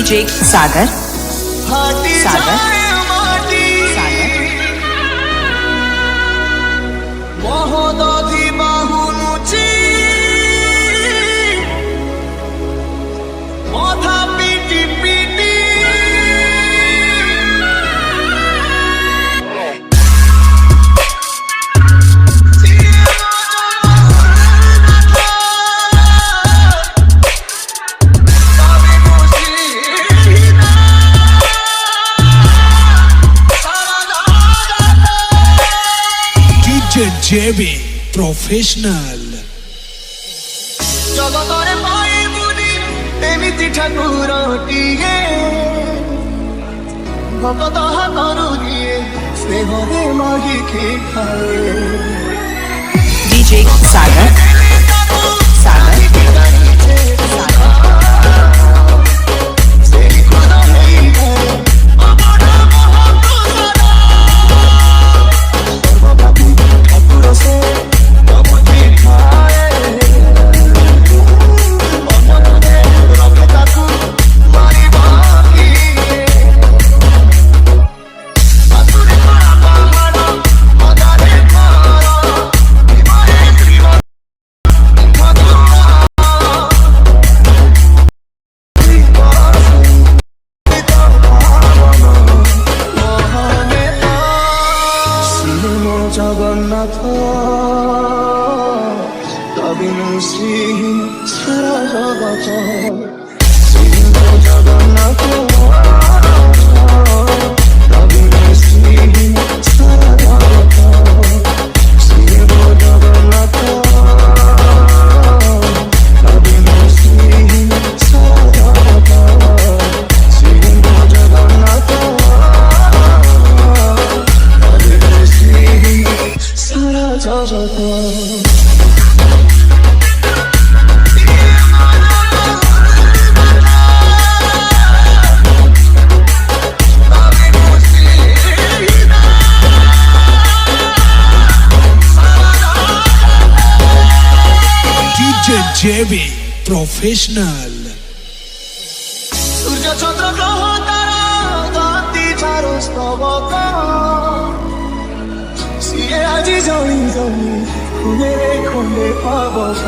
DJ Sagar Sagar जेबी professional जगतरे पाई बुनी एमिति ठाकुरटिए भक्त हातरू दिए स्नेहरे मागी खाए डीजे सागर सागर जगन्नाथ कविनु श्रीहीन सारा जगत जगन्नाथ कविनु श्रीहीन सारा जगत जगन्नाथ कविनु श्रीहीन सारा जगत जगन्नाथ सारा जगत जेबी प्रोफेशनल सूर्य चंद्र ग्रह तारा गति चारो स्तबक सिए आज जमी जमी खुले खुले पावस